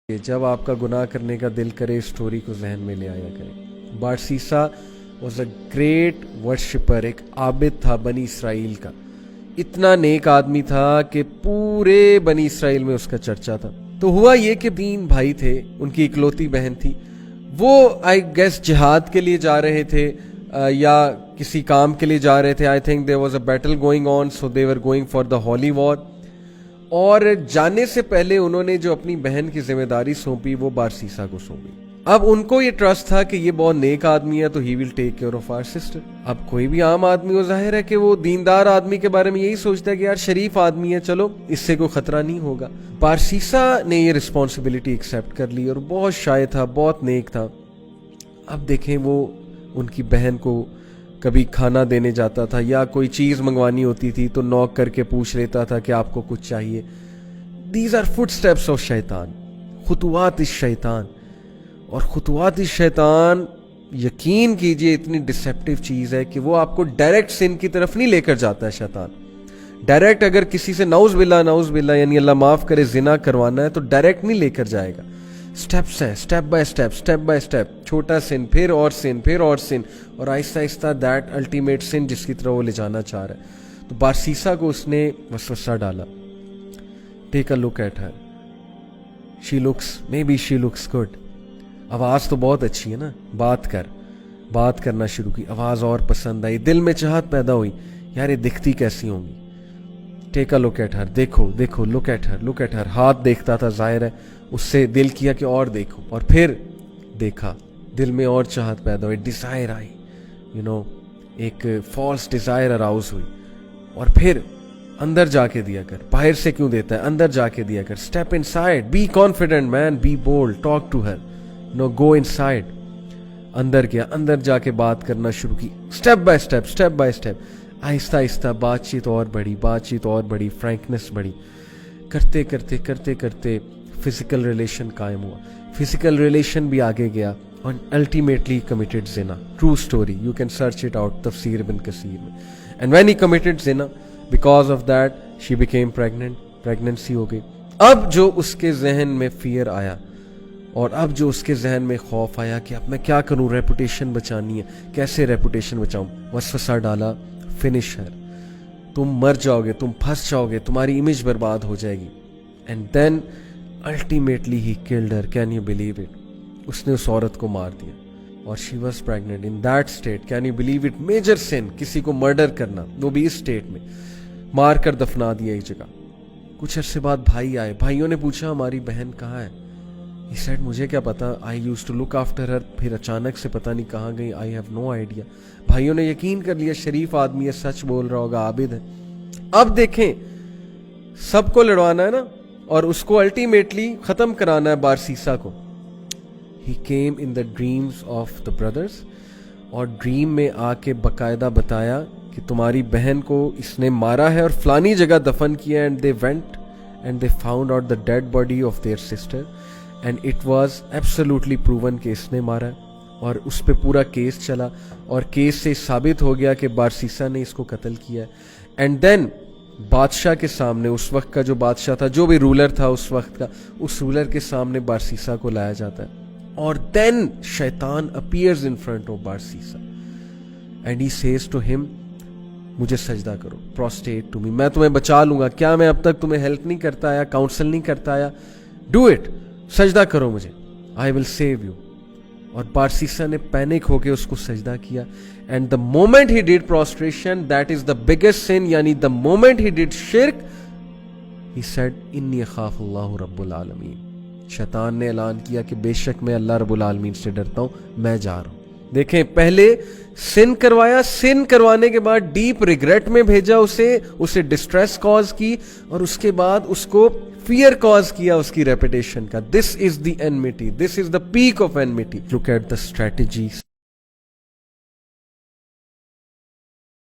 جب آپ کا گناہ کرنے کا دل کرے اسٹوری کو ذہن میں لے آیا کرے۔ بارسیسا واز اے گریٹ ورشپر، ایک عابد تھا بنی اسرائیل کا، اتنا نیک آدمی تھا کہ پورے بنی اسرائیل میں اس کا چرچا تھا۔ تو ہوا یہ کہ 3 بھائی تھے، ان کی اکلوتی بہن تھی، وہ آئی گیس جہاد کے لیے جا رہے تھے یا کسی کام کے لیے جا رہے تھے۔ I think there was a battle going on, so they were going for the holy war. اور جانے سے پہلے انہوں نے جو اپنی بہن کی ذمہ داری سونپی وہ بارسیسا کو سونپی۔ اب ان کو یہ ٹرسٹ تھا کہ یہ بہت نیک آدمی ہے تو ہی will take care of our sister. اب کوئی بھی عام آدمی ہو، ظاہر ہے کہ وہ دیندار آدمی کے بارے میں یہی سوچتا ہے کہ یار شریف آدمی ہے، چلو اس سے کوئی خطرہ نہیں ہوگا۔ بارسیسا نے یہ رسپانسبلٹی ایکسیپٹ کر لی اور بہت شائع تھا، بہت نیک تھا۔ اب دیکھیں وہ ان کی بہن کو کبھی کھانا دینے جاتا تھا یا کوئی چیز منگوانی ہوتی تھی تو نوک کر کے پوچھ لیتا تھا کہ آپ کو کچھ چاہیے۔ These are footsteps of شیطان، خطوات الشیطان۔ اور خطوات الشیطان یقین کیجئے اتنی ڈسیپٹیو چیز ہے کہ وہ آپ کو ڈائریکٹ سن کی طرف نہیں لے کر جاتا ہے شیطان۔ ڈائریکٹ اگر کسی سے نعوذ باللہ یعنی اللہ معاف کرے زنا کروانا ہے تو ڈائریکٹ نہیں لے کر جائے گا، سٹیپس ہیں، سٹیپ بائی سٹیپ، چھوٹا سن، پھر اور سن، پھر اور سن، اور آہستہ آہستہ دیٹ الٹیمیٹ سن جس کی طرح وہ لے جانا چاہ رہا ہے۔ تو بارسیسا کو اس نے وسوسہ ڈالا، take a look at her, she looks good, آواز تو بہت اچھی ہے نا، بات کرنا شروع کی، آواز اور پسند آئی، دل میں چاہت پیدا ہوئی، یار یہ دکھتی کیسی ہوں گی، ٹیک اے لک ایٹ ہر، دیکھو لک ایٹ ہر، ہاتھ دیکھتا تھا، ظاہر ہے اس سے دل کیا کہ اور دیکھو، اور پھر دیکھا، دل میں اور چاہت پیدا ہوئی، ڈیزائر آئی، ایک فالس ڈیزائر اراؤز ہوئی، اور پھر اندر جا کے دیا کر، باہر سے کیوں دیتا ہے، اندر جا کے دیا کر، step inside, be confident man, be bold, talk to her, go inside. اندر گیا، اندر جا کے بات کرنا شروع کی، اسٹیپ بائی اسٹیپ، آہستہ آہستہ بات چیت اور بڑھی، فرینکنس بڑھی، کرتے فزیکل ریلیشن قائم ہوا، فزیکل ریلیشن بھی آگے گیا، اور الٹیمیٹلی کمیٹڈ زنا، true story, you can search it out تفسیر ابن کثیر میں۔ اینڈ وین ہی کمیٹڈ زنا، because of that she became pregnancy ہو گئی۔ اب جو اس کے ذہن میں فیئر آیا، اور اب جو اس کے ذہن میں خوف آیا کہ اب میں کیا کروں، ریپوٹیشن بچانی ہے، کیسے ریپوٹیشن بچاؤں، وسوسہ ڈالا، فنش ہر، تم مر جاؤ گے، تم پھنس جاؤ گے، تمہاری امیج برباد ہو جائے گی۔ And then ultimately he killed her, can you believe it, اس نے اس عورت کو مار دیا، اور she was pregnant in that state, can you believe it, major sin, کسی کو مرڈر کرنا، وہ بھی اس اسٹیٹ میں، مار کر دفنا دیا ایک جگہ۔ کچھ عرصے بعد بھائی آئے، بھائیوں نے پوچھا ہماری بہن کہاں ہے؟ He said مجھے کیا پتا، I used to look after her، پھر اچانک سے پتہ نہیں کہاں گئی، I have no idea۔ بھائیوں نے یقین کر لیا شریف آدمی ہے، سچ بول رہا ہوگا، عابد ہے۔ اب دیکھیں سب کو لڑوانا ہے نا، اور اس کو الٹیمیٹلی ختم کرانا ہے بارسیسا کو۔ He came in the dreams of the brothers، اور ڈریم میں آ کے باقاعدہ بتایا کہ تمہاری بہن کو اس نے مارا ہے اور فلانی جگہ دفن کیا، and they went and they found out the dead body of their sister and it was absolutely proven کہ اس نے مارا ہے، اور اس پہ پورا کیس چلا، اور کیس سے ثابت ہو گیا کہ بارسیسا نے اس کو قتل کیا ہے۔ اینڈ دین بادشاہ کے سامنے، اس وقت کا جو بادشاہ تھا، جو بھی رولر تھا اس وقت کا، اس رولر کے سامنے بارسیسا کو لایا جاتا ہے، اور دین شیطان appears in front of Barsisa and he says to him, مجھے سجدہ کرو، پروسٹیٹ ٹو می، میں تمہیں بچا لوں گا، کیا میں اب تک تمہیں ہیلپ نہیں کرتا آیا، کاؤنسل نہیں کرتا آیا، ڈو اٹ، سجدہ کرو مجھے، آئی ول سیو یو۔ اور بارسیسا نے پینک ہو کے اس کو سجدہ کیا، and the moment he did prostration, that is the biggest sin, یعنی دا مومنٹ ہی ڈیڈ شرک، ہی سیڈ انی اخاف اللہ رب العالمین، شیطان نے اعلان کیا کہ بے شک میں اللہ رب العالمین سے ڈرتا ہوں، میں جا رہا ہوں۔ دیکھیں پہلے سن کروایا، سن کروانے کے بعد ڈیپ ریگریٹ میں بھیجا اسے ڈسٹریس کاز کی، اور اس کے بعد اس کو فیئر کاز کیا اس کی ریپوٹیشن کا۔ This is the enmity, this is the peak of enmity. Look at the strategy.